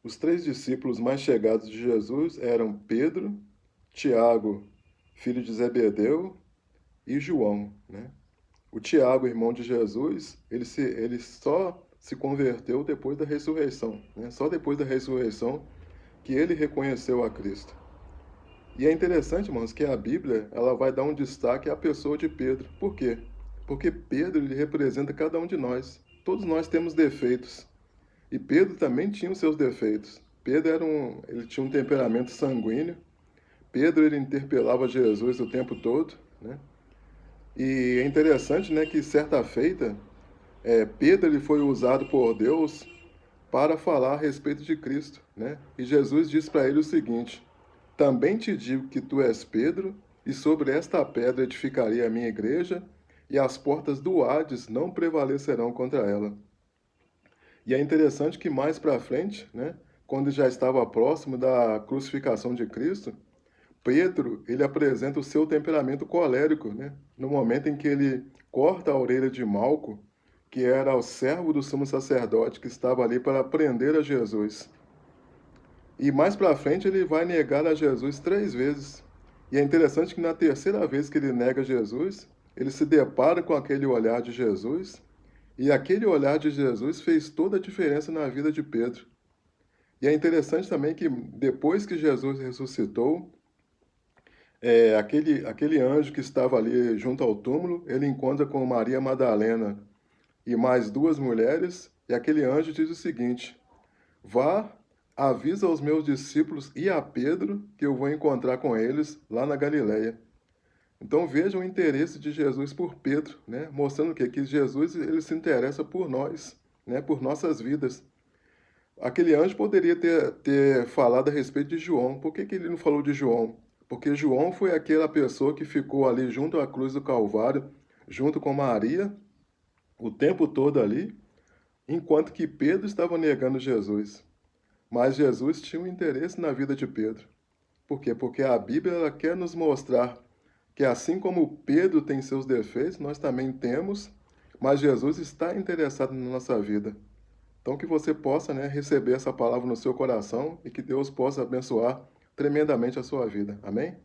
Os três discípulos mais chegados de Jesus eram Pedro, Tiago, filho de Zebedeu, e João, né? O Tiago, irmão de Jesus, ele só se converteu depois da ressurreição, né? Só depois da ressurreição que ele reconheceu a Cristo. E é interessante, irmãos, que a Bíblia ela vai dar um destaque à pessoa de Pedro. Por quê? Porque Pedro ele representa cada um de nós. Todos nós temos defeitos. E Pedro também tinha os seus defeitos. Ele tinha um temperamento sanguíneo. Pedro ele interpelava Jesus o tempo todo, né? E é interessante, né, que certa feita, Pedro ele foi usado por Deus para falar a respeito de Cristo, né? E Jesus disse para ele o seguinte: Também te digo que tu és Pedro, e sobre esta pedra edificarei a minha igreja, e as portas do Hades não prevalecerão contra ela. E é interessante que mais para frente, né, quando já estava próximo da crucificação de Cristo, Pedro, ele apresenta o seu temperamento colérico, né, no momento em que ele corta a orelha de Malco, que era o servo do sumo sacerdote que estava ali para prender a Jesus. E mais para frente ele vai negar a Jesus 3 vezes. E é interessante que na terceira vez que ele nega Jesus, ele se depara com aquele olhar de Jesus, e aquele olhar de Jesus fez toda a diferença na vida de Pedro. E é interessante também que depois que Jesus ressuscitou, aquele anjo que estava ali junto ao túmulo, ele encontra com Maria Madalena e mais duas mulheres, e aquele anjo diz o seguinte: Vá, avisa aos meus discípulos e a Pedro que eu vou encontrar com eles lá na Galileia. Então veja o interesse de Jesus por Pedro, né? Mostrando o quê? Que Jesus ele se interessa por nós, né? Por nossas vidas. Aquele anjo poderia ter falado a respeito de João. Por que ele não falou de João? Porque João foi aquela pessoa que ficou ali junto à cruz do Calvário, junto com Maria, o tempo todo ali, enquanto que Pedro estava negando Jesus. Mas Jesus tinha um interesse na vida de Pedro. Por quê? Porque a Bíblia ela quer nos mostrar que assim como Pedro tem seus defeitos, nós também temos, mas Jesus está interessado na nossa vida. Então que você possa, né, receber essa palavra no seu coração e que Deus possa abençoar tremendamente a sua vida. Amém?